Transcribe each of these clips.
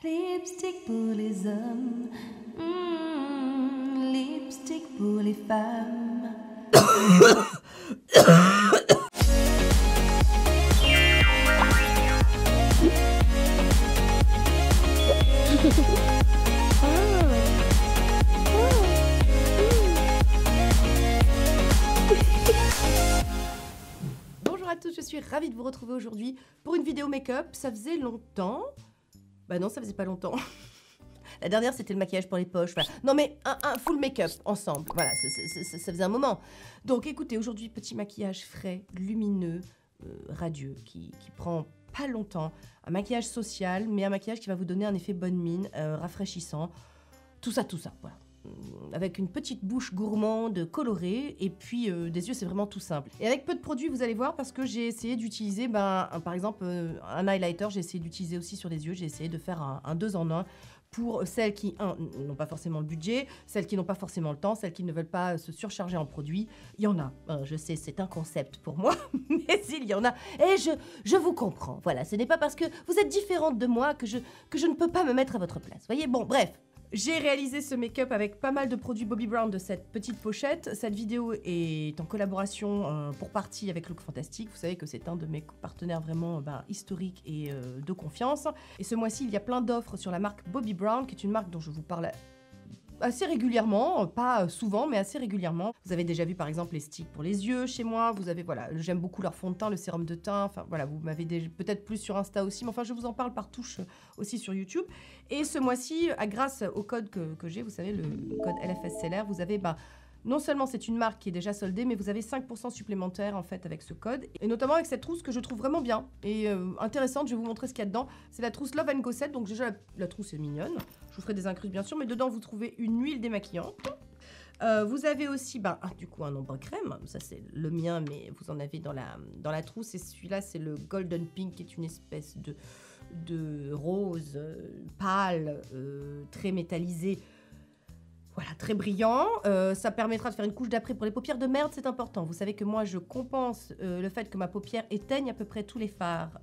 Lipstick pour les hommes, lipstick pour les femmes. Bonjour à tous, je suis ravie de vous retrouver aujourd'hui pour une vidéo make-up. Ça faisait longtemps. Bah non, ça faisait pas longtemps. La dernière, c'était le maquillage pour les poches. Voilà. Non mais un full make-up ensemble. Voilà, ça faisait un moment. Donc écoutez, aujourd'hui, petit maquillage frais, lumineux, radieux, qui prend pas longtemps. Un maquillage social, mais un maquillage qui va vous donner un effet bonne mine, rafraîchissant. Tout ça, voilà. Avec une petite bouche gourmande, colorée, et puis des yeux, c'est vraiment tout simple. Et avec peu de produits, vous allez voir, parce que j'ai essayé d'utiliser, par exemple, un highlighter, j'ai essayé d'utiliser aussi sur les yeux, j'ai essayé de faire un 2 en 1 pour celles qui, n'ont pas forcément le budget, celles qui n'ont pas forcément le temps, celles qui ne veulent pas se surcharger en produits. Il y en a, je sais, c'est un concept pour moi, mais il y en a, et je vous comprends. Voilà, ce n'est pas parce que vous êtes différente de moi que je ne peux pas me mettre à votre place. Voyez, bon, bref. J'ai réalisé ce make-up avec pas mal de produits Bobbi Brown de cette petite pochette. Cette vidéo est en collaboration pour partie avec Look Fantastic. Vous savez que c'est un de mes partenaires vraiment historiques et de confiance. Et ce mois-ci, il y a plein d'offres sur la marque Bobbi Brown, qui est une marque dont je vous parle assez régulièrement, pas souvent, mais assez régulièrement. Vous avez déjà vu par exemple les sticks pour les yeux chez moi, vous avez, voilà, j'aime beaucoup leur fond de teint, le sérum de teint, enfin voilà, vous m'avez peut-être plus sur Insta aussi, mais enfin je vous en parle par touche aussi sur YouTube. Et ce mois-ci, grâce au code que j'ai, vous savez, le code LFSLR, vous avez, non seulement c'est une marque qui est déjà soldée, mais vous avez 5% supplémentaire en fait avec ce code. Et notamment avec cette trousse que je trouve vraiment bien et intéressante. Je vais vous montrer ce qu'il y a dedans. C'est la trousse Love & Go Set. Donc déjà la trousse est mignonne. Je vous ferai des incrustes bien sûr, mais dedans vous trouvez une huile démaquillante. Vous avez aussi du coup un ombre crème. Ça c'est le mien, mais vous en avez dans la trousse. Et celui-là c'est le Golden Pink, qui est une espèce de rose pâle, très métallisé. Voilà, très brillant. Ça permettra de faire une couche d'après pour les paupières de merde, c'est important. Vous savez que moi, je compense le fait que ma paupière éteigne à peu près tous les fards.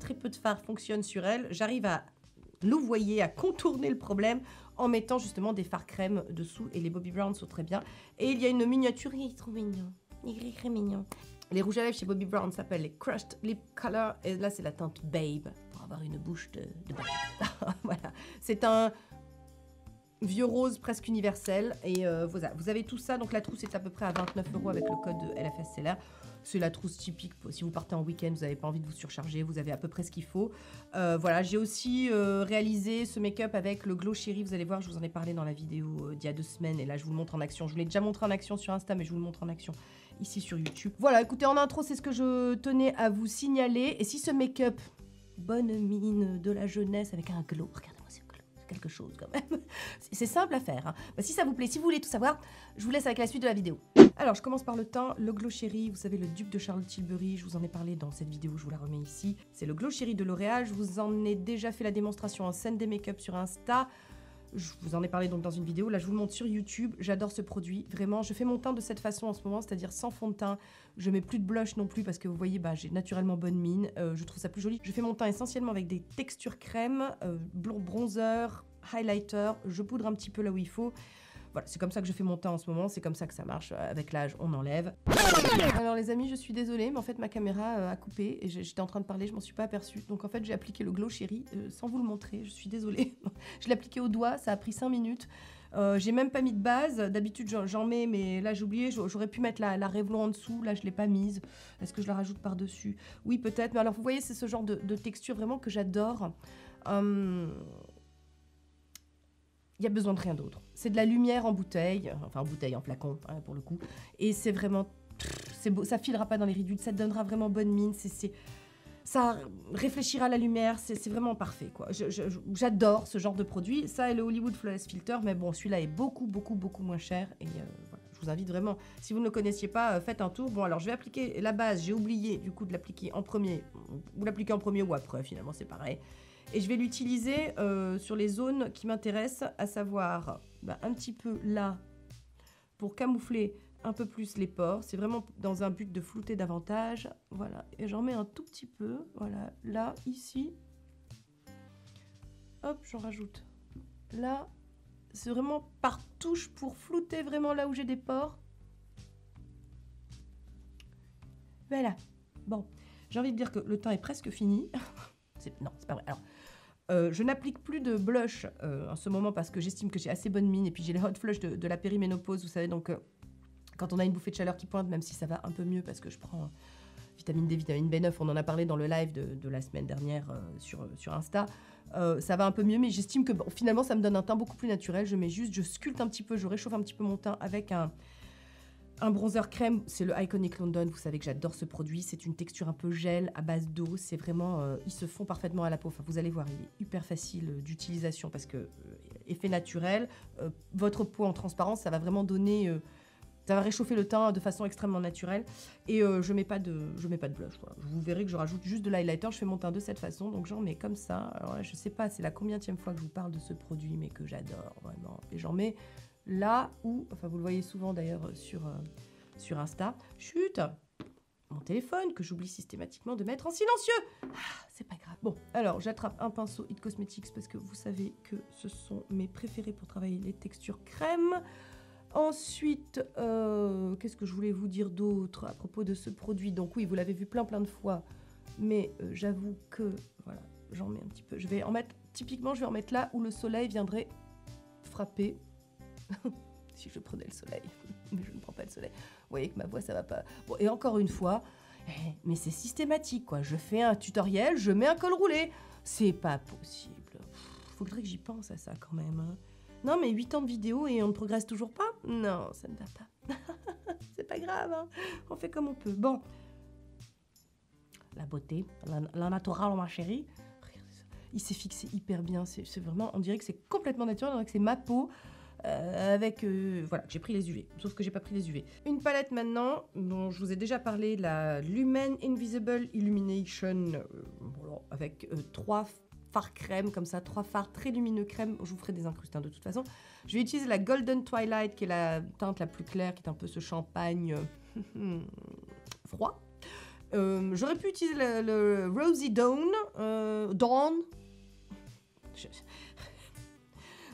Très peu de fards fonctionnent sur elle. J'arrive à louvoyer, à contourner le problème en mettant justement des fards crème dessous. Et les Bobbi Brown sont très bien. Et il y a une miniature, il est trop mignon. Il est très mignon. Les rouges à lèvres chez Bobbi Brown s'appellent les Crushed Lip Color. Et là, c'est la teinte Babe, pour avoir une bouche de babe. Voilà. C'est un vieux rose presque universel, et voilà, vous avez tout ça. Donc la trousse est à peu près à 29 € avec le code LFSLR. C'est la trousse typique, si vous partez en week-end, vous n'avez pas envie de vous surcharger, vous avez à peu près ce qu'il faut. Voilà, j'ai aussi réalisé ce make-up avec le Glow Cherry, vous allez voir, je vous en ai parlé dans la vidéo d'il y a 2 semaines, et là je vous le montre en action. Je vous l'ai déjà montré en action sur Insta, mais je vous le montre en action ici sur YouTube. Voilà, écoutez, en intro, c'est ce que je tenais à vous signaler. Et si ce make-up, bonne mine de la jeunesse avec un glow, regardez-moi ce glow, c'est quelque chose quand même. C'est simple à faire, hein. Si ça vous plaît, si vous voulez tout savoir, je vous laisse avec la suite de la vidéo. Alors, je commence par le teint, le Glow Cherry, vous savez, le dupe de Charlotte Tilbury, je vous en ai parlé dans cette vidéo, je vous la remets ici. C'est le Glow Cherry de L'Oréal, je vous en ai déjà fait la démonstration en scène des make-up sur Insta. Je vous en ai parlé donc dans une vidéo, là je vous le montre sur YouTube, j'adore ce produit, vraiment, je fais mon teint de cette façon en ce moment, c'est-à-dire sans fond de teint, je mets plus de blush non plus parce que vous voyez, j'ai naturellement bonne mine, je trouve ça plus joli. Je fais mon teint essentiellement avec des textures crème, bronzer, highlighter, je poudre un petit peu là où il faut. Voilà, c'est comme ça que je fais mon teint en ce moment, c'est comme ça que ça marche, avec l'âge on enlève. Alors les amis, je suis désolée, mais en fait ma caméra a coupé et j'étais en train de parler, je m'en suis pas aperçue. Donc en fait j'ai appliqué le Glow Cherry sans vous le montrer, je suis désolée. Je l'ai appliqué au doigt, ça a pris 5 minutes. J'ai même pas mis de base, d'habitude j'en mets, mais là j'ai oublié, j'aurais pu mettre la Revlon en dessous, là je l'ai pas mise. Est-ce que je la rajoute par-dessus? Oui peut-être, mais alors vous voyez c'est ce genre de texture vraiment que j'adore. Il n'y a besoin de rien d'autre. C'est de la lumière en bouteille, enfin en bouteille, en flacon, hein, pour le coup. Et c'est vraiment, c'est beau, ça filera pas dans les ridules, ça te donnera vraiment bonne mine, ça réfléchira la lumière, c'est vraiment parfait, quoi. J'adore ce genre de produit. Ça et le Hollywood Flawless Filter, mais bon, celui-là est beaucoup moins cher. Et voilà, je vous invite vraiment, si vous ne le connaissiez pas, faites un tour. Bon, alors je vais appliquer la base, j'ai oublié du coup de l'appliquer en premier. Vous l'appliquez en premier ou après, finalement, c'est pareil. Et je vais l'utiliser sur les zones qui m'intéressent, à savoir un petit peu là, pour camoufler un peu plus les pores. C'est vraiment dans un but de flouter davantage. Voilà, et j'en mets un tout petit peu, voilà, là, ici. hop, j'en rajoute. Là, c'est vraiment par touche pour flouter vraiment là où j'ai des pores. Voilà. Bon, j'ai envie de dire que le teint est presque fini. Non, c'est pas vrai. Alors, je n'applique plus de blush en ce moment parce que j'estime que j'ai assez bonne mine et puis j'ai les hot flush de la périménopause, vous savez, donc quand on a une bouffée de chaleur qui pointe, même si ça va un peu mieux parce que je prends vitamine D, vitamine B9, on en a parlé dans le live de la semaine dernière sur Insta, ça va un peu mieux, mais j'estime que bon, finalement ça me donne un teint beaucoup plus naturel. Je sculpte un petit peu, je réchauffe un petit peu mon teint avec un bronzer crème, c'est le Iconic London, vous savez que j'adore ce produit, c'est une texture un peu gel à base d'eau, c'est vraiment, ils se font parfaitement à la peau, enfin vous allez voir, il est hyper facile d'utilisation parce que effet naturel, votre peau en transparence, ça va vraiment donner, ça va réchauffer le teint de façon extrêmement naturelle et je mets pas de blush, voilà. Vous verrez que je rajoute juste de l'highlighter, je fais mon teint de cette façon, donc j'en mets comme ça, alors là, je sais pas, c'est la combienième fois que je vous parle de ce produit, mais que j'adore vraiment, et j'en mets là où, enfin vous le voyez souvent d'ailleurs sur Insta, chut, mon téléphone que j'oublie systématiquement de mettre en silencieux. C'est pas grave. Bon, alors j'attrape un pinceau It Cosmetics parce que vous savez que ce sont mes préférés pour travailler les textures crème. Ensuite, qu'est-ce que je voulais vous dire d'autre à propos de ce produit? Donc oui, vous l'avez vu plein de fois, mais j'avoue que, voilà, j'en mets un petit peu. Je vais en mettre, typiquement, je vais en mettre là où le soleil viendrait frapper. Si je prenais le soleil, mais je ne prends pas le soleil. Vous voyez que ma voix, ça va pas. Bon, et encore une fois, mais c'est systématique, quoi. Je fais un tutoriel, je mets un col roulé. C'est pas possible. Faudrait que j'y pense à ça quand même. Hein. Non, mais 8 ans de vidéo et on ne progresse toujours pas? Non, ça ne va pas. C'est pas grave, hein. On fait comme on peut. Bon. La beauté, la naturelle, ma chérie. Regardez ça. Il s'est fixé hyper bien. C'est vraiment, on dirait que c'est complètement naturel, on dirait que c'est ma peau. Avec, voilà, j'ai pris les UV, sauf que j'ai pas pris les UV. Une palette maintenant, dont je vous ai déjà parlé, la Lumen Invisible Illumination, voilà, avec 3 fards crème, comme ça, 3 fards très lumineux crème, je vous ferai des incrustes, hein, de toute façon. Je vais utiliser la Golden Twilight, qui est la teinte la plus claire, qui est un peu ce champagne froid. J'aurais pu utiliser le Rosy Dawn,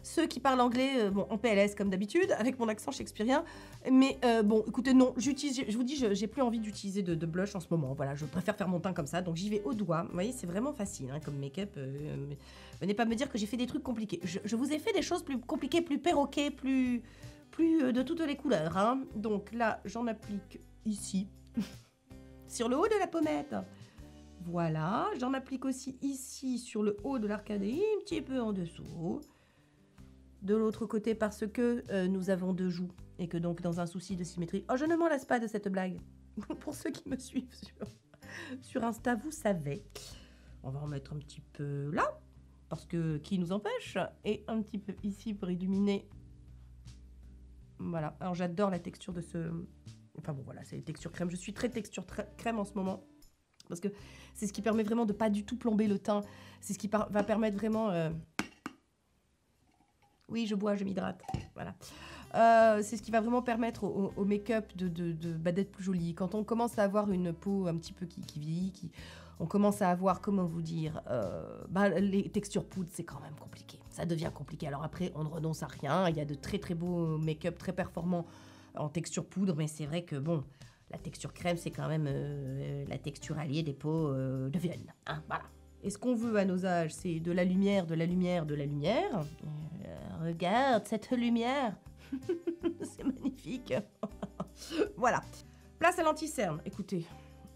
Ceux qui parlent anglais, bon, en PLS comme d'habitude, avec mon accent shakespearien. Mais bon, écoutez, non, je vous dis, j'ai plus envie d'utiliser de blush en ce moment. Voilà, je préfère faire mon teint comme ça, donc j'y vais au doigt. Vous voyez, c'est vraiment facile hein, comme make-up. Venez pas me dire que j'ai fait des trucs compliqués. Je vous ai fait des choses plus compliquées, plus perroquées, plus de toutes les couleurs. Hein. Donc là, j'en applique ici, sur le haut de la pommette. Voilà, j'en applique aussi ici, sur le haut de l'arcade et un petit peu en dessous. De l'autre côté parce que nous avons 2 joues et que donc dans un souci de symétrie... Oh, je ne m'en lasse pas de cette blague. Pour ceux qui me suivent sur Insta, vous savez. On va en mettre un petit peu là, parce que qui nous empêche, et un petit peu ici pour illuminer. Voilà, alors j'adore la texture de ce... Enfin bon, voilà, c'est les textures crème. Je suis très texture crème en ce moment, parce que c'est ce qui permet vraiment de pas du tout plomber le teint. C'est ce qui va permettre vraiment... Oui, je bois, je m'hydrate. Voilà. C'est ce qui va vraiment permettre au make-up d'être plus joli. Quand on commence à avoir une peau un petit peu qui vieillit, on commence à avoir, comment vous dire, les textures poudre, c'est quand même compliqué. Ça devient compliqué. Alors après, on ne renonce à rien. Il y a de très très beaux make-up très performants en texture poudre, mais c'est vrai que bon, la texture crème, c'est quand même la texture alliée des peaux de vilaine. Hein, voilà. Et ce qu'on veut à nos âges, c'est de la lumière, de la lumière, de la lumière. Regarde cette lumière. C'est magnifique. Voilà. Place à l'anti-cerne. Écoutez,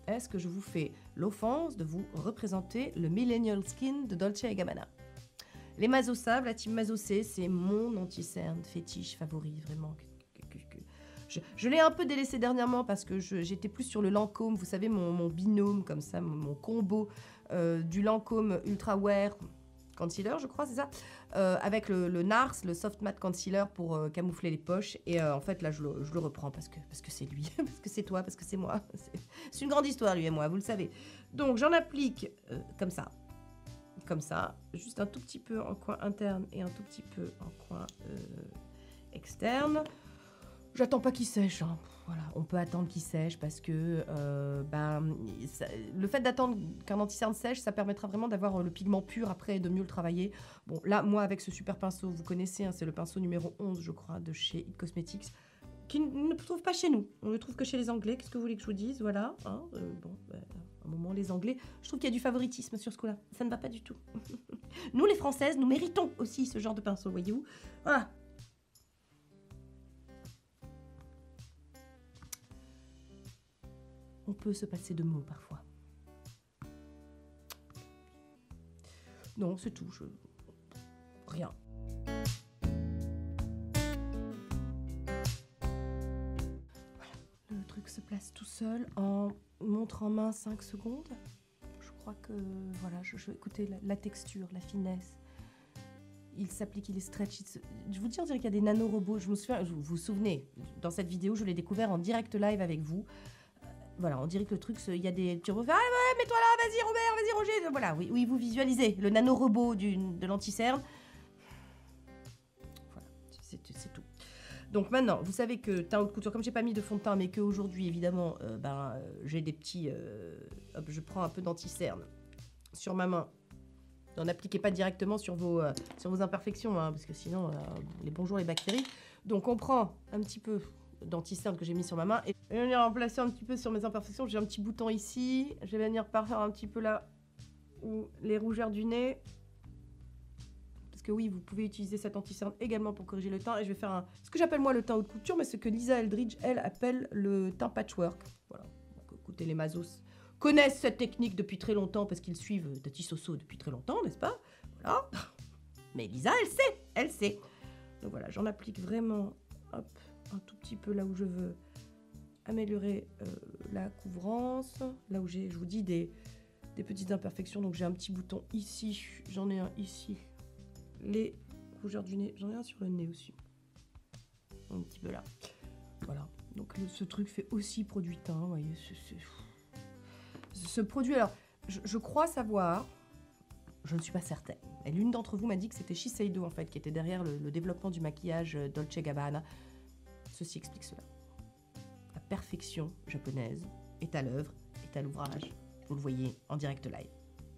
est-ce que je vous fais l'offense de vous représenter le Millennial Skin de Dolce & Gabbana? Les Maso savent, la team Maso C, c'est mon anti-cerne fétiche favori, vraiment. Je l'ai un peu délaissé dernièrement parce que j'étais plus sur le Lancôme, vous savez, mon binôme comme ça, mon combo du Lancôme Ultra Wear Concealer, je crois, c'est ça, avec le NARS, le Soft Matte Concealer pour camoufler les poches. Et en fait, là, je le reprends parce que c'est lui, parce que c'est toi, parce que c'est moi. C'est une grande histoire, lui et moi, vous le savez. Donc, j'en applique comme ça, juste un tout petit peu en coin interne et un tout petit peu en coin externe. J'attends pas qu'il sèche, hein. Voilà, on peut attendre qu'il sèche parce que le fait d'attendre qu'un anti-cerne sèche, ça permettra vraiment d'avoir le pigment pur après et de mieux le travailler. Bon, là, moi, avec ce super pinceau, vous connaissez, hein, c'est le pinceau numéro 11, je crois, de chez It Cosmetics, qui ne se trouve pas chez nous. On le trouve que chez les Anglais. Qu'est-ce que vous voulez que je vous dise? Voilà. Hein, à un moment, les Anglais, je trouve qu'il y a du favoritisme sur ce coup-là. Ça ne va pas du tout. Nous, les Françaises, nous méritons aussi ce genre de pinceau, voyez-vous. Voilà. On peut se passer de mots parfois. Non, c'est tout. Rien. Voilà. Le truc se place tout seul en montre en main 5 secondes. Je crois que, voilà, je écoutez la texture, la finesse. Il s'applique, il est stretch. Je vous dis, on dirait qu'il y a des nanorobots. Je me souviens, vous vous souvenez, dans cette vidéo, je l'ai découvert en direct live avec vous. Voilà, on dirait que le truc, il y a des... Tu refais, ah ouais, mets-toi là, vas-y Robert, vas-y Roger. Voilà, oui, vous visualisez le nanorobot de l'anti-cerne. Voilà, c'est tout. Donc maintenant, vous savez que teint haute couture, comme j'ai pas mis de fond de teint, mais qu'aujourd'hui, évidemment, j'ai des petits... hop, je prends un peu d'anti-cerne sur ma main. N'en appliquez pas directement sur vos imperfections, hein, parce que sinon, les bonjours les bactéries. Donc on prend un petit peu d'anti-cerne que j'ai mis sur ma main et je vais venir remplacer un petit peu sur mes imperfections. J'ai un petit bouton ici, je vais venir parfaire un petit peu là où les rougeurs du nez, parce que oui, vous pouvez utiliser cet anti-cerne également pour corriger le teint. Et je vais faire ce que j'appelle moi le teint haute couture, mais ce que Lisa Eldridge, elle, appelle le teint patchwork. Voilà. Donc, écoutez, les mazos connaissent cette technique depuis très longtemps parce qu'ils suivent Tati Soso depuis très longtemps, n'est-ce pas? Voilà. Mais Lisa, elle sait. Donc voilà, j'en applique vraiment, hop, un tout petit peu là où je veux améliorer la couvrance, là où j'ai, je vous dis, des petites imperfections. Donc j'ai un petit bouton ici, j'en ai un ici, les rougeurs du nez, j'en ai un sur le nez aussi, un petit peu là. Voilà, donc ce truc fait aussi produit teint, vous voyez, ce produit, alors, je crois savoir, je ne suis pas certaine, mais l'une d'entre vous m'a dit que c'était Shiseido en fait qui était derrière le développement du maquillage Dolce & Gabbana. Ceci explique cela. La perfection japonaise est à l'œuvre, est à l'ouvrage. Vous le voyez en direct live.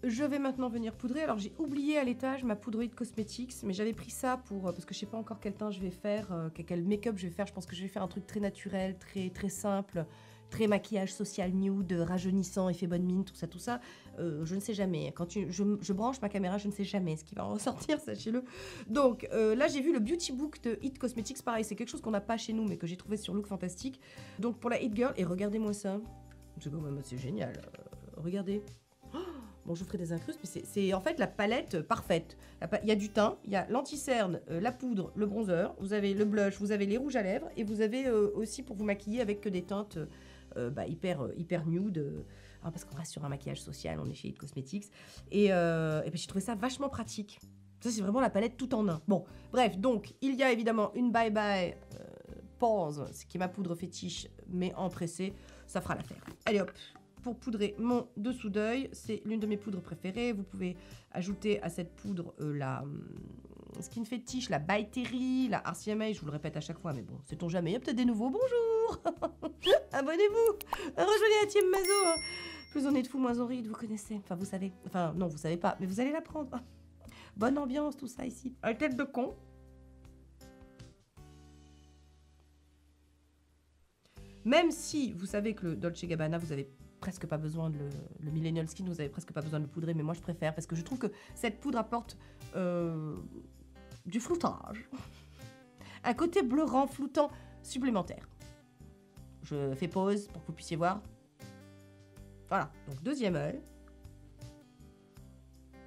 Je vais maintenant venir poudrer. Alors j'ai oublié à l'étage ma poudre It Cosmetics, mais j'avais pris ça pour parce que je sais pas encore quel teint je vais faire, quel make-up je vais faire. Je pense que je vais faire un truc très naturel, très simple, très maquillage social nude, rajeunissant, effet bonne mine, tout ça. Je ne sais jamais. Quand je branche ma caméra, je ne sais jamais ce qui va en ressortir, sachez-le. Donc là, j'ai vu le Beauty Book de It Cosmetics. Pareil, c'est quelque chose qu'on n'a pas chez nous, mais que j'ai trouvé sur Look Fantastique. Donc pour la It Girl, et regardez-moi ça. C'est quand même assez génial. Regardez. Oh, bon, je vous ferai des incrustes, mais c'est en fait la palette parfaite. Il y a du teint, il y a l'anti-cerne, la poudre, le bronzer, vous avez le blush, vous avez les rouges à lèvres, et vous avez aussi pour vous maquiller avec que des teintes hyper nude, hein, parce qu'on reste sur un maquillage social, on est chez It Cosmetics, et ben, j'ai trouvé ça vachement pratique. Ça, c'est vraiment la palette tout en un. Bon, bref, donc, il y a évidemment une Bye Bye Pause, ce qui est ma poudre fétiche, mais en pressé, ça fera l'affaire. Allez hop, pour poudrer mon dessous d'œil, c'est l'une de mes poudres préférées. Vous pouvez ajouter à cette poudre la Skin Fetish, la By Terry, la RCMA, je vous le répète à chaque fois, mais bon, sait-on jamais, il y a peut-être des nouveaux. Bonjour. Abonnez-vous, rejoignez la team Mazo, hein. Plus on est de fous, moins on rit, vous connaissez, enfin vous savez, enfin non, vous savez pas, mais vous allez l'apprendre. Bonne ambiance, tout ça ici. Avec tête de con. Même si vous savez que le Dolce & Gabbana, vous avez presque pas besoin de le Millennial Skin, vous avez presque pas besoin de le poudrer, mais moi je préfère parce que je trouve que cette poudre apporte du floutage. Un côté bleurant, floutant, supplémentaire. Je fais pause pour que vous puissiez voir. Voilà, donc deuxième œil.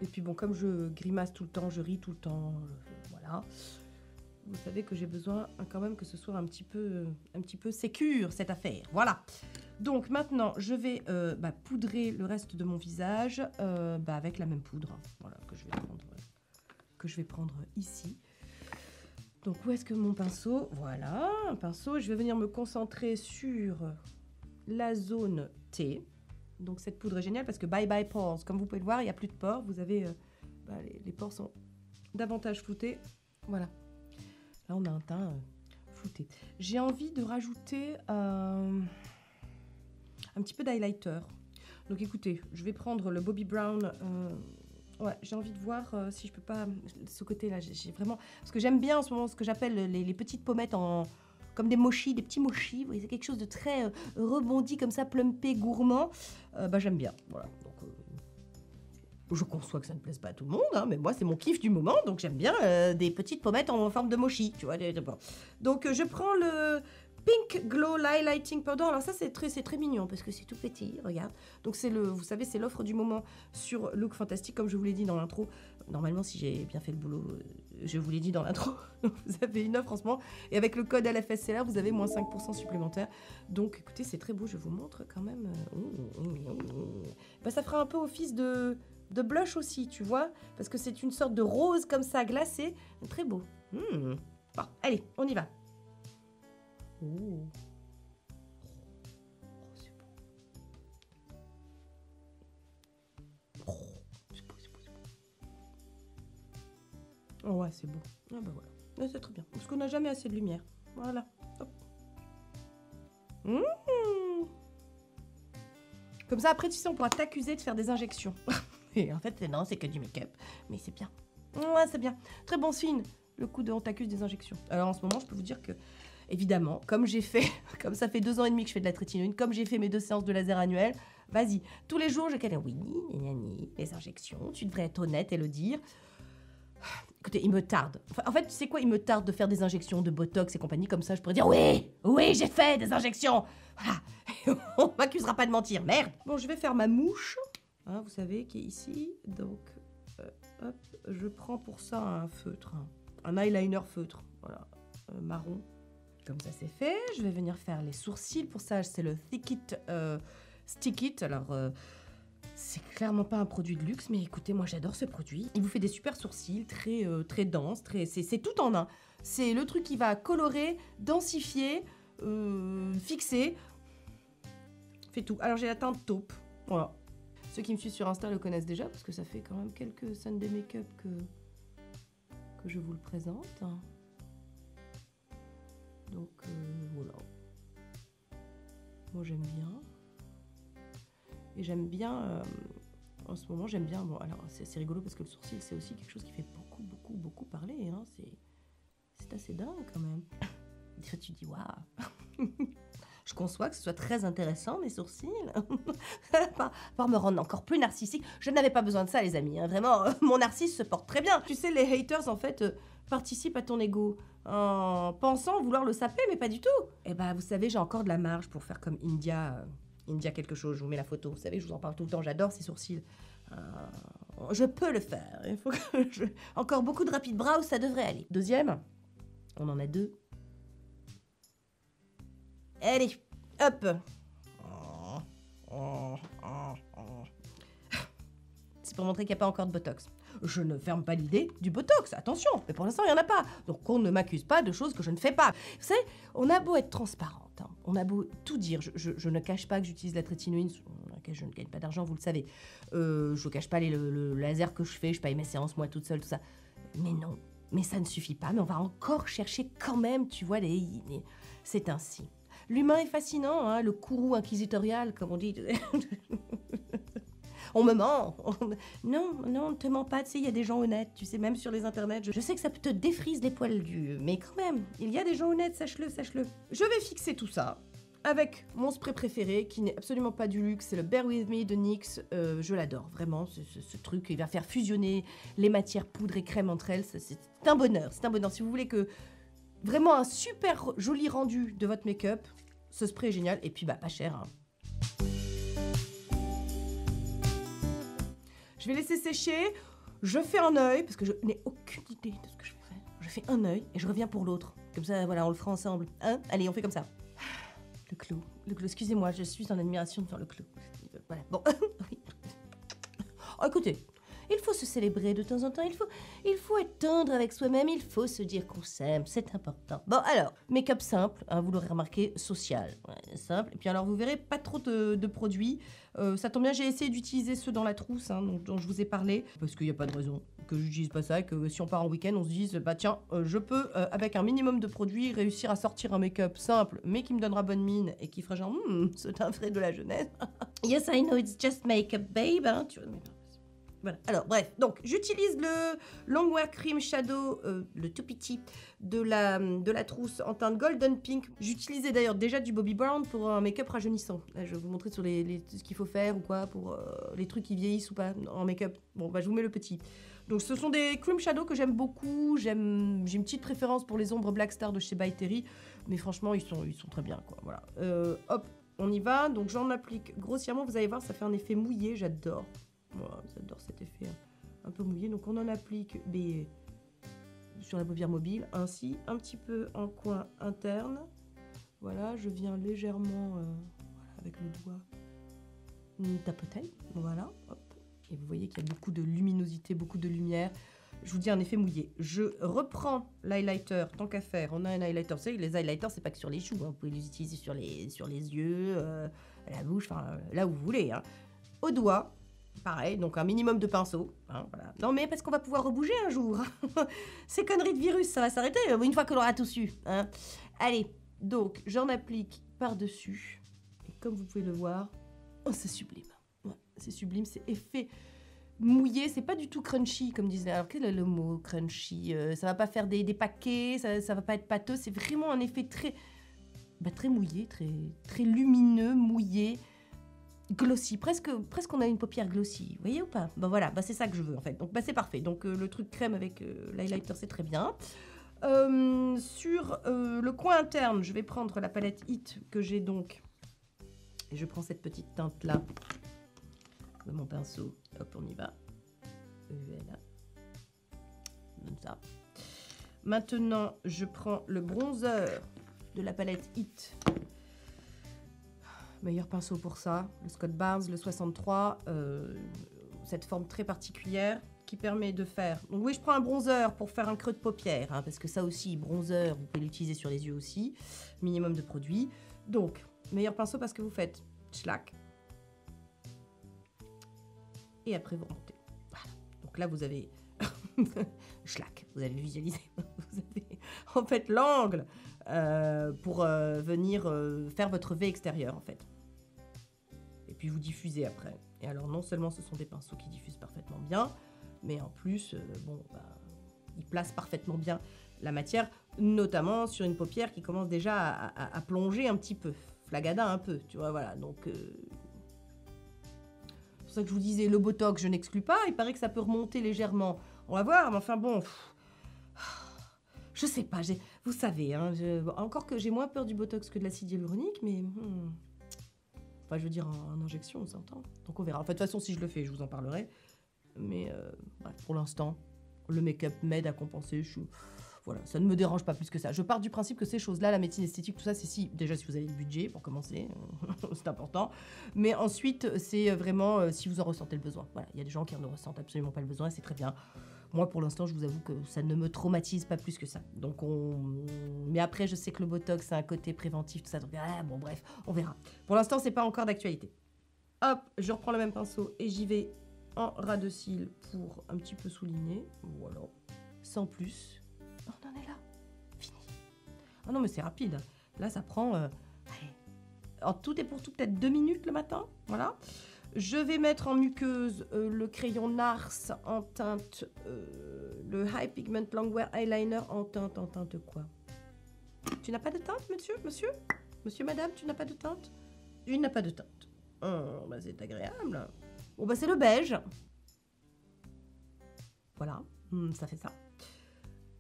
Et puis bon, comme je grimace tout le temps, je ris tout le temps, voilà. Vous savez que j'ai besoin quand même que ce soit un petit peu sécure cette affaire. Voilà. Donc maintenant, je vais poudrer le reste de mon visage avec la même poudre. Voilà, que je vais prendre ici. Donc où est-ce que mon pinceau? Voilà, un pinceau. Je vais venir me concentrer sur la zone T. Donc cette poudre est géniale parce que bye bye pores. Comme vous pouvez le voir, il n'y a plus de pores. Vous avez les pores sont davantage floutés. Voilà. Là, on a un teint rajouter? J'ai envie de rajouter un petit peu d'highlighter. Donc écoutez, je vais prendre le Bobbi Brown. Ouais, j'ai envie de voir si je peux pas... Ce côté-là, j'ai vraiment... Parce que j'aime bien en ce moment ce que j'appelle les petites pommettes en... Comme des mochis, des petits mochis. Vous voyez, c'est quelque chose de très rebondi comme ça, plumpé, gourmand. Bah j'aime bien, voilà. Donc, je conçois que ça ne plaise pas à tout le monde, hein, mais moi c'est mon kiff du moment, donc j'aime bien des petites pommettes en forme de mochi, tu vois. Donc je prends le Pink Glow Highlighting Powder. Alors ça c'est très mignon parce que c'est tout petit, regarde. Donc c'est vous savez, c'est l'offre du moment sur Look Fantastic, comme je vous l'ai dit dans l'intro. Normalement, si j'ai bien fait le boulot, je vous l'ai dit dans l'intro. Vous avez une offre en ce moment et avec le code LFSLR, vous avez moins 5% supplémentaire. Donc écoutez, c'est très beau, je vous montre quand même. Bah, ça fera un peu office de blush aussi, tu vois, parce que c'est une sorte de rose comme ça, glacé, très beau. Bon, allez, on y va. Oh, c'est beau. C'est beau. Oh ouais, c'est beau. Ah bah voilà, c'est très bien, parce qu'on n'a jamais assez de lumière. Voilà, hop. Comme ça, après, tu sais, on pourra t'accuser de faire des injections. Et en fait, non, c'est que du make-up. Mais c'est bien. Ouais, c'est bien. Très bon signe, le coup de on t'accuse des injections. Alors en ce moment, je peux vous dire que, évidemment, comme j'ai fait, comme ça fait 2 ans et demi que je fais de la trétinoïne, comme j'ai fait mes 2 séances de laser annuelles, vas-y, tous les jours, je calais, oui, les injections, tu devrais être honnête et le dire. Écoutez, il me tarde. Enfin, en fait, tu sais quoi, il me tarde de faire des injections de Botox et compagnie, comme ça, je pourrais dire, oui, j'ai fait des injections. Voilà. On m'accusera pas de mentir, merde. Bon, je vais faire ma mouche. Hein, vous savez, qui est ici. Donc, hop, je prends pour ça un feutre, un eyeliner feutre, voilà, marron. Comme ça, c'est fait. Je vais venir faire les sourcils. Pour ça, c'est le Thick It Stick It. Alors, c'est clairement pas un produit de luxe, mais écoutez, moi, j'adore ce produit. Il vous fait des super sourcils, très denses, c'est tout en un. C'est le truc qui va colorer, densifier, fixer. Fait tout. Alors, j'ai la teinte taupe. Voilà. Ceux qui me suivent sur Insta le connaissent déjà, parce que ça fait quand même quelques Sunday Make-up que je vous le présente. Donc, voilà. Moi, j'aime bien. Et j'aime bien, en ce moment, j'aime bien... Bon, alors, c'est rigolo, parce que le sourcil, c'est aussi quelque chose qui fait beaucoup parler. Hein. C'est assez dingue, quand même. Des fois, tu te dis, waouh. Je conçois que ce soit très intéressant, mes sourcils. Par me rendre encore plus narcissique. Je n'avais pas besoin de ça, les amis. Hein. Vraiment, mon narcisse se porte très bien. Tu sais, les haters, en fait, participent à ton ego en pensant vouloir le saper, mais pas du tout. Et bah, vous savez, j'ai encore de la marge pour faire comme India. India quelque chose, je vous mets la photo. Vous savez, je vous en parle tout le temps. J'adore ces sourcils. Je peux le faire. Il faut que encore beaucoup de rapid brows, ça devrait aller. Deuxième, on en a 2. Allez, hop. C'est pour montrer qu'il n'y a pas encore de Botox. Je ne ferme pas l'idée du Botox, attention, mais pour l'instant, il n'y en a pas. Donc, on ne m'accuse pas de choses que je ne fais pas. Vous savez, on a beau être transparente, hein, on a beau tout dire. Je ne cache pas que j'utilise la trétinoïne, sur laquelle je ne gagne pas d'argent, vous le savez. Je ne cache pas le laser que je fais, je paye mes séances, moi, toute seule, tout ça. Mais non, mais ça ne suffit pas. Mais on va encore chercher quand même, tu vois, c'est ainsi. L'humain est fascinant, hein, le courroux inquisitorial, comme on dit. On me ment. Non, on ne te ment pas, tu sais, il y a des gens honnêtes, tu sais, même sur les internets. Je sais que ça te défrise les poils mais quand même, il y a des gens honnêtes, sache-le. Je vais fixer tout ça avec mon spray préféré, qui n'est absolument pas du luxe, c'est le Bear With Me de NYX. Je l'adore, vraiment, ce truc, il va faire fusionner les matières poudre et crème entre elles. C'est un bonheur, Si vous voulez que vraiment un super joli rendu de votre make-up, ce spray est génial, et puis bah pas cher, hein. Je vais laisser sécher, je fais un œil, parce que je n'ai aucune idée de ce que je vais faire. Je fais un œil et je reviens pour l'autre. Comme ça, voilà, on le fera ensemble. Hein? Allez, on fait comme ça. Le clou, excusez-moi, je suis en admiration de faire le clou. Voilà, bon. Oui. Oh, écoutez, Il faut se célébrer de temps en temps, il faut être tendre avec soi-même, il faut se dire qu'on s'aime, c'est important. Bon alors, make-up simple, hein, vous l'aurez remarqué, social, ouais, simple. Et puis alors vous verrez, pas trop de produits. Ça tombe bien, j'ai essayé d'utiliser ceux dans la trousse dont je vous ai parlé, parce qu'il n'y a pas de raison que j'utilise pas ça, et que si on part en week-end, on se dise, bah tiens, je peux, avec un minimum de produits, réussir à sortir un make-up simple, mais qui me donnera bonne mine, et qui fera genre, c'est un vrai de la jeunesse. Yes, I know, it's just make-up, babe, hein, tu vois. Voilà. Alors, bref, donc j'utilise le Longwear Cream Shadow, le tout petit, de la trousse en teinte Golden Pink. J'utilisais d'ailleurs déjà du Bobbi Brown pour un make-up rajeunissant. Là, je vais vous montrer sur ce qu'il faut faire ou quoi, pour les trucs qui vieillissent ou pas en make-up. Bon, bah, je vous mets le petit. Donc, ce sont des Cream Shadow que j'aime beaucoup. J'ai une petite préférence pour les ombres Black Star de chez By Terry. Mais franchement, ils sont très bien, quoi. Voilà. Hop, on y va. Donc, j'en applique grossièrement. Vous allez voir, ça fait un effet mouillé. J'adore. Moi, j'adore cet effet un peu mouillé. Donc, on en applique sur la paupière mobile, ainsi, un petit peu en coin interne. Voilà, je viens légèrement voilà, avec le doigt tapoter. Voilà, hop. Et vous voyez qu'il y a beaucoup de luminosité, beaucoup de lumière. Je vous dis un effet mouillé. Je reprends l'highlighter, tant qu'à faire. On a un highlighter. Vous savez, les highlighters, c'est pas que sur les joues. Hein. Vous pouvez les utiliser sur les yeux, à la bouche, enfin, là où vous voulez. Hein. Au doigt. Pareil, donc un minimum de pinceau. Hein, voilà. Non, mais parce qu'on va pouvoir rebouger un jour. Ces conneries de virus, ça va s'arrêter une fois que l'on aura tout su. Hein. Allez, donc j'en applique par-dessus. Et comme vous pouvez le voir, oh, c'est sublime. Ouais, c'est sublime, c'est effet mouillé. C'est pas du tout crunchy, comme disait. Alors, quel est le mot crunchy? Ça va pas faire des paquets, ça va pas être pâteux. C'est vraiment un effet très mouillé, très lumineux, mouillé. Glossy, presque on a une paupière glossy, vous voyez ou pas? Bah voilà, bah c'est ça que je veux en fait, donc bah c'est parfait. Donc le truc crème avec l'highlighter c'est très bien. Sur le coin interne, je vais prendre la palette Hit que j'ai donc, et je prends cette petite teinte là de mon pinceau, hop on y va, voilà, comme ça. Maintenant je prends le bronzer de la palette Hit. Meilleur pinceau pour ça, le Scott Barnes, le 63, cette forme très particulière qui permet de faire... Donc oui, je prends un bronzer pour faire un creux de paupière, hein, parce que ça aussi, bronzer, vous pouvez l'utiliser sur les yeux aussi, minimum de produits. Donc, meilleur pinceau parce que vous faites schlack, et après vous remontez. Voilà. Donc là, vous avez... schlack, vous avez visualisé. Vous avez en fait l'angle pour venir faire votre V extérieur en fait. Et puis vous diffusez après. Et alors non seulement ce sont des pinceaux qui diffusent parfaitement bien, mais en plus, ils placent parfaitement bien la matière, notamment sur une paupière qui commence déjà à plonger un petit peu, flagada un peu, tu vois, voilà. Donc c'est pour ça que je vous disais, le Botox, je n'exclus pas, il paraît que ça peut remonter légèrement. On va voir, mais enfin bon... Je sais pas, vous savez, hein, encore que j'ai moins peur du Botox que de l'acide hyaluronique, mais... Enfin, je veux dire, en injection, on s'entend. Donc on verra. Enfin, de toute façon, si je le fais, je vous en parlerai. Mais bref, pour l'instant, le make-up m'aide à compenser. Voilà, ça ne me dérange pas plus que ça. Je pars du principe que ces choses-là, la médecine esthétique, tout ça, c'est déjà si vous avez le budget, pour commencer, c'est important. Mais ensuite, c'est vraiment si vous en ressentez le besoin. Voilà, il y a des gens qui ne ressentent absolument pas le besoin, c'est très bien. Moi, pour l'instant, je vous avoue que ça ne me traumatise pas plus que ça. Donc, mais après, je sais que le Botox a un côté préventif, tout ça. Donc, bon, bref, on verra. Pour l'instant, c'est pas encore d'actualité. Hop, je reprends le même pinceau et j'y vais en ras de cils pour un petit peu souligner. Voilà, sans plus. On en est là, fini. Ah non, mais c'est rapide. Là, ça prend... en tout et pour tout, peut-être 2 minutes le matin. Voilà. Je vais mettre en muqueuse le crayon NARS en teinte, le High Pigment Longwear Eyeliner en teinte quoi? Tu n'as pas de teinte, monsieur, madame, tu n'as pas de teinte? Il n'a pas de teinte. Oh, bah c'est agréable. Bon, bah c'est le beige. Voilà, ça fait ça.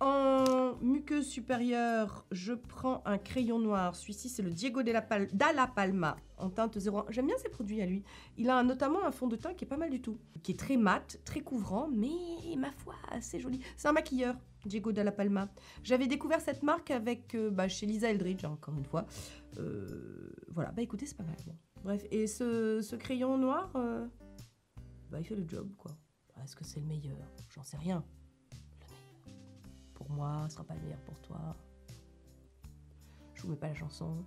En muqueuse supérieure, je prends un crayon noir. Celui-ci, c'est le Diego Dalla Palma en teinte 01. J'aime bien ses produits à lui. Il a notamment un fond de teint qui est pas mal du tout. Qui est très mat, très couvrant, mais ma foi, assez joli. C'est un maquilleur, Diego Dalla Palma. J'avais découvert cette marque avec chez Lisa Eldridge, encore une fois. Voilà, bah écoutez, c'est pas mal. Bon. Bref, et ce crayon noir, il fait le job, quoi. Est-ce que c'est le meilleur? J'en sais rien. Le meilleur. Pour moi, ce sera pas le meilleur pour toi. Je vous mets pas la chanson.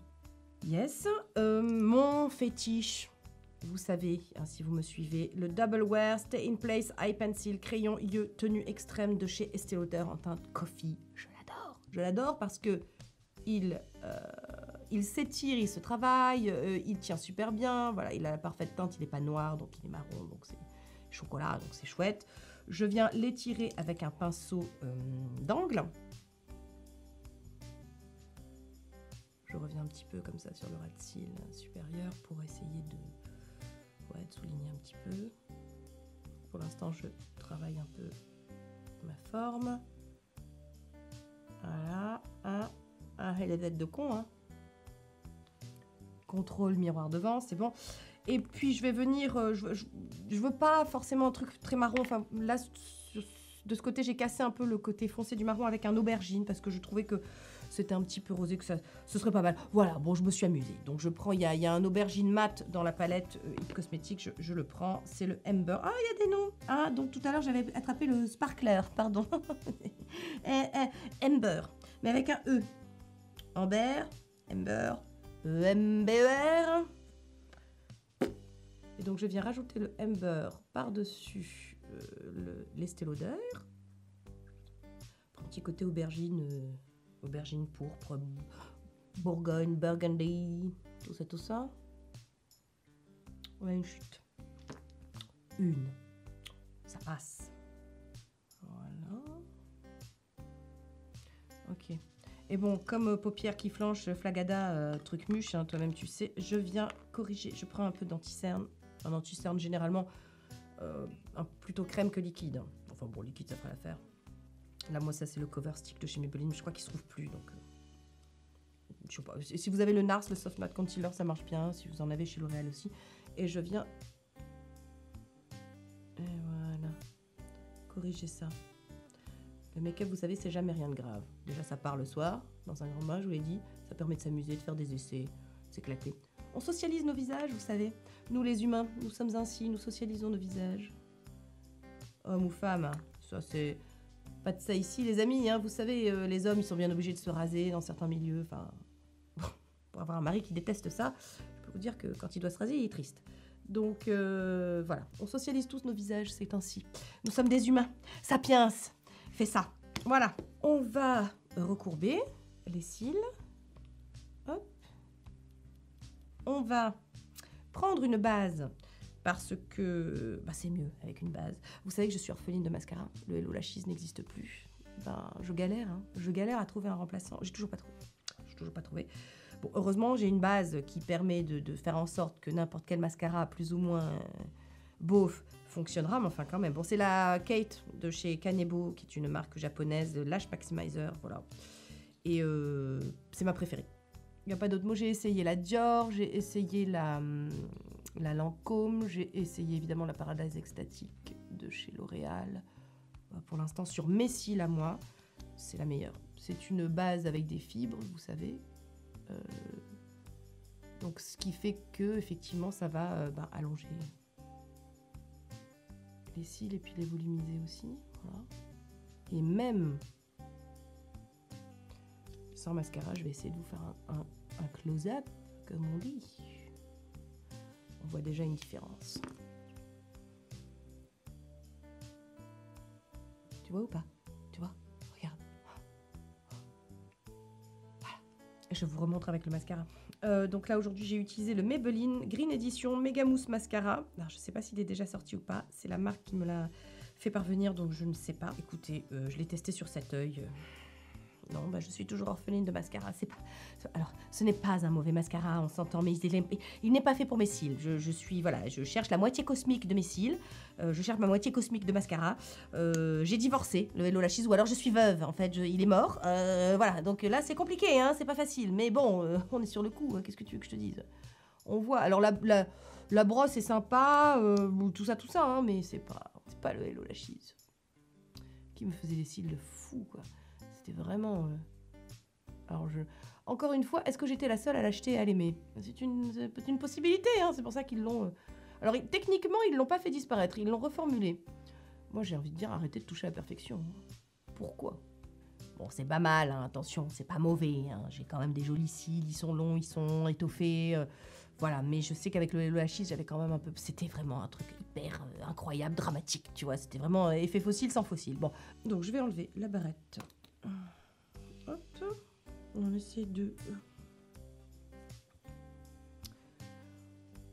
Yes. Mon fétiche, vous savez, hein, si vous me suivez, le Double Wear Stay in Place Eye Pencil Crayon Yeux Tenue Extrême de chez Estée Lauder en teinte coffee. Je l'adore. Je l'adore parce que il s'étire, il se travaille, il tient super bien. Voilà, il a la parfaite teinte, il n'est pas noir, donc il est marron, donc c'est chocolat, donc c'est chouette. Je viens l'étirer avec un pinceau d'angle. Je reviens un petit peu comme ça sur le ras de cils supérieur pour essayer de souligner un petit peu. Pour l'instant, je travaille un peu ma forme. Voilà. Et les têtes de con, hein. Contrôle miroir devant, c'est bon. Et puis, je vais venir... je veux pas forcément un truc très marron. Enfin, là, de ce côté, j'ai cassé un peu le côté foncé du marron avec un aubergine parce que je trouvais que c'était un petit peu rosé, que ce serait pas mal. Voilà, bon, je me suis amusée. Donc, je prends, il y a un aubergine mat dans la palette It Cosmetics, je le prends. C'est le Amber. Ah, il y a des noms. Ah, donc tout à l'heure, j'avais attrapé le Sparkler, pardon. Amber, mais avec un E. Amber, Amber, EMBER. Et donc, je viens rajouter le Amber par-dessus l'Estée Lauder. Un petit côté aubergine... aubergine pourpre, Bourgogne, Burgundy, tout ça. On a une chute. Une. Ça passe. Voilà. Ok. Et bon, comme paupières qui flanchent, flagada, truc muche, hein, toi-même tu sais, je viens corriger. Je prends un peu d'anti-cerne. Un anti-cerne généralement plutôt crème que liquide. Enfin bon, liquide ça fera l'affaire. Là, moi, ça, c'est le Cover Stick de chez Maybelline. Je crois qu'il se trouve plus, donc... je sais pas. Si vous avez le NARS, le Soft Matte Concealer, ça marche bien. Si vous en avez chez L'Oréal aussi. Et je viens... Et voilà. Corriger ça. Le make-up, vous savez, c'est jamais rien de grave. Déjà, ça part le soir, dans un grand bain, je vous l'ai dit. Ça permet de s'amuser, de faire des essais, s'éclater. On socialise nos visages, vous savez. Nous, les humains, nous sommes ainsi. Nous socialisons nos visages. Hommes ou femmes, hein. Ça, c'est... Pas de ça ici, les amis, hein. Vous savez, les hommes, ils sont bien obligés de se raser dans certains milieux. Enfin, pour avoir un mari qui déteste ça, je peux vous dire que quand il doit se raser, il est triste. Donc, voilà. On socialise tous nos visages, c'est ainsi. Nous sommes des humains. Sapiens, fais ça. Voilà. On va recourber les cils. Hop. On va prendre une base... Parce que c'est mieux avec une base. Vous savez que je suis orpheline de mascara. Le Hello Lashes n'existe plus. Je galère. Hein. Je galère à trouver un remplaçant. J'ai toujours pas trouvé. Bon, heureusement, j'ai une base qui permet de faire en sorte que n'importe quel mascara plus ou moins beauf fonctionnera. Mais enfin, quand même. Bon, c'est la Kate de chez Kanebo, qui est une marque japonaise, Lash Maximizer. Voilà. Et c'est ma préférée. Il n'y a pas d'autre mot. J'ai essayé la Dior, j'ai essayé la Lancôme, j'ai essayé évidemment la Paradise Extatique de chez L'Oréal. Pour l'instant, sur mes cils à moi, c'est la meilleure. C'est une base avec des fibres, vous savez. Donc, ce qui fait que effectivement, ça va allonger les cils et puis les volumiser aussi. Voilà. Et même sans mascara, je vais essayer de vous faire un close-up, comme on dit. On voit déjà une différence. Tu vois ou pas? Tu vois? Regarde. Voilà. Je vous remontre avec le mascara. Donc là, aujourd'hui, j'ai utilisé le Maybelline Green Edition Mega Mousse Mascara. Alors, je ne sais pas s'il est déjà sorti ou pas. C'est la marque qui me l'a fait parvenir, donc je ne sais pas. Écoutez, je l'ai testé sur cet œil. Non, je suis toujours orpheline de mascara. Alors, ce n'est pas un mauvais mascara, on s'entend, mais il n'est pas fait pour mes cils. Je cherche la moitié cosmique de mes cils. Je cherche ma moitié cosmique de mascara. J'ai divorcé, le Hello Lashes, ou alors je suis veuve. En fait, il est mort. Voilà, donc là, c'est compliqué, hein, c'est pas facile. Mais bon, on est sur le coup. Qu'est-ce que tu veux que je te dise? On voit. Alors, la brosse est sympa, tout ça, hein, mais c'est pas le Hello Lashes qui me faisait les cils de fou, quoi. C'était vraiment... Alors, encore une fois, est-ce que j'étais la seule à l'acheter et à l'aimer? C'est une possibilité, hein, c'est pour ça qu'ils l'ont... Alors, techniquement, ils ne l'ont pas fait disparaître, ils l'ont reformulé. Moi, j'ai envie de dire, arrêtez de toucher à la perfection. Pourquoi? Bon, c'est pas mal, hein, attention, c'est pas mauvais. Hein. J'ai quand même des jolis cils, ils sont longs, ils sont étoffés. Voilà, mais je sais qu'avec le Hello Hachis, j'avais quand même un peu... C'était vraiment un truc hyper incroyable, dramatique, tu vois. C'était vraiment effet fossile sans fossile. Bon, donc je vais enlever la barrette. Hop, on va essayer de...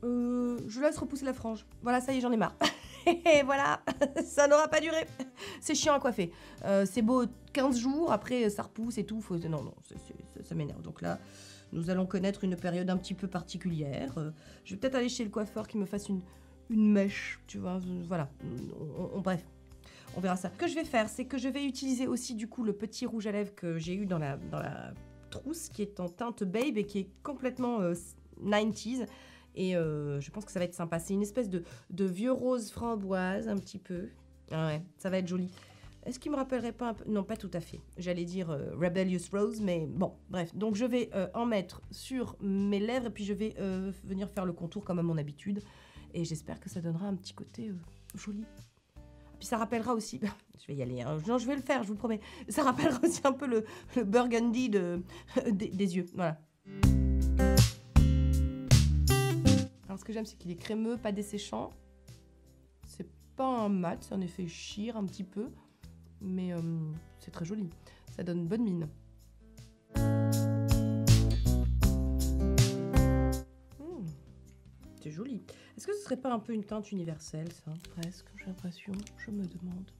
je laisse repousser la frange. Voilà, ça y est, j'en ai marre. Et voilà, ça n'aura pas duré. C'est chiant à coiffer. C'est beau 15 jours, après ça repousse et tout. Non, ça m'énerve. Donc là, nous allons connaître une période un petit peu particulière. Je vais peut-être aller chez le coiffeur qui me fasse une mèche, tu vois. Voilà, bref, on verra ça. Ce que je vais faire, c'est que je vais utiliser aussi du coup le petit rouge à lèvres que j'ai eu dans la trousse, qui est en teinte Babe et qui est complètement 90s. Et je pense que ça va être sympa. C'est une espèce de vieux rose framboise, un petit peu. Ah ouais, ça va être joli. Est-ce qu'il me rappellerait pas un peu? Non, pas tout à fait. J'allais dire Rebellious Rose, mais bon, bref. Donc je vais en mettre sur mes lèvres et puis je vais venir faire le contour comme à mon habitude. Et j'espère que ça donnera un petit côté joli. Puis ça rappellera aussi... je vais y aller, hein. Non, je vais le faire, je vous le promets. Ça rappellera aussi un peu le burgundy des yeux. Voilà. Alors ce que j'aime, c'est qu'il est crémeux, pas desséchant. C'est pas un mat, c'est un effet sheer un petit peu. Mais c'est très joli. Ça donne bonne mine. C'est joli. Est-ce que ce serait pas un peu une teinte universelle, ça? Presque, j'ai l'impression. Je me demande.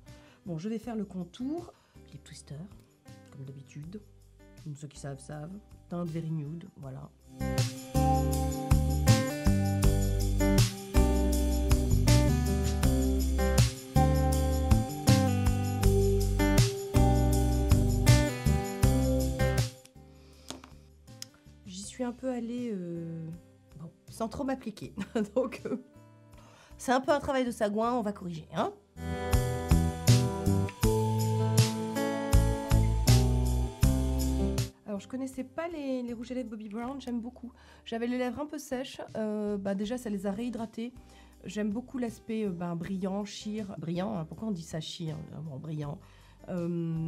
Bon, je vais faire le contour. Les twisters, comme d'habitude. Ceux qui savent, savent. Teinte very nude, voilà. Un peu allée bon, sans trop m'appliquer. Donc c'est un peu un travail de sagouin, on va corriger, hein. Alors je connaissais pas les rouges à lèvres Bobbi Brown, j'aime beaucoup. J'avais les lèvres un peu sèches, déjà ça les a réhydratées. J'aime beaucoup l'aspect brillant, sheer, brillant, hein, pourquoi on dit ça sheer, bon, brillant.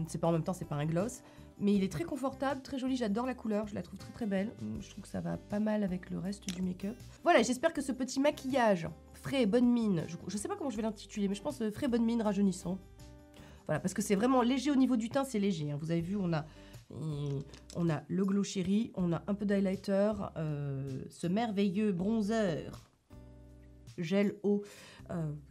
C'est pas en même temps, c'est pas un gloss. Mais il est très confortable, très joli, j'adore la couleur, je la trouve très très belle. Je trouve que ça va pas mal avec le reste du make-up. Voilà, j'espère que ce petit maquillage frais, bonne mine, je sais pas comment je vais l'intituler, mais je pense frais, bonne mine, rajeunissant. Voilà, parce que c'est vraiment léger au niveau du teint, c'est léger. Hein. Vous avez vu, on a le glow chéri, on a un peu d'highlighter, ce merveilleux bronzer gel eau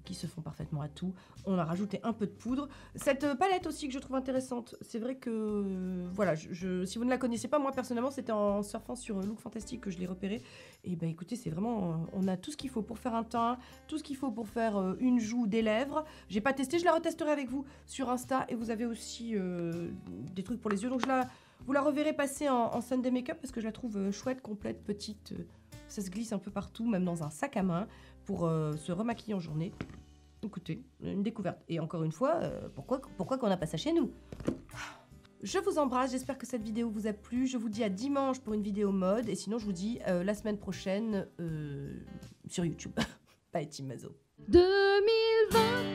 qui se font parfaitement à tout. On a rajouté un peu de poudre. Cette palette aussi que je trouve intéressante, c'est vrai que voilà, si vous ne la connaissez pas, moi personnellement c'était en surfant sur Look Fantastic que je l'ai repérée. Et ben écoutez, c'est vraiment, on a tout ce qu'il faut pour faire un teint, tout ce qu'il faut pour faire une joue, des lèvres. J'ai pas testé, je la retesterai avec vous sur Insta et vous avez aussi des trucs pour les yeux. Donc vous la reverrez passer en Sunday Makeup parce que je la trouve chouette, complète, petite. Ça se glisse un peu partout, même dans un sac à main, pour se remaquiller en journée. Écoutez, une découverte. Et encore une fois, pourquoi qu'on n'a pas ça chez nous? Je vous embrasse, j'espère que cette vidéo vous a plu. Je vous dis à dimanche pour une vidéo mode. Et sinon, je vous dis la semaine prochaine sur YouTube. Bye, Team Mazo. 2020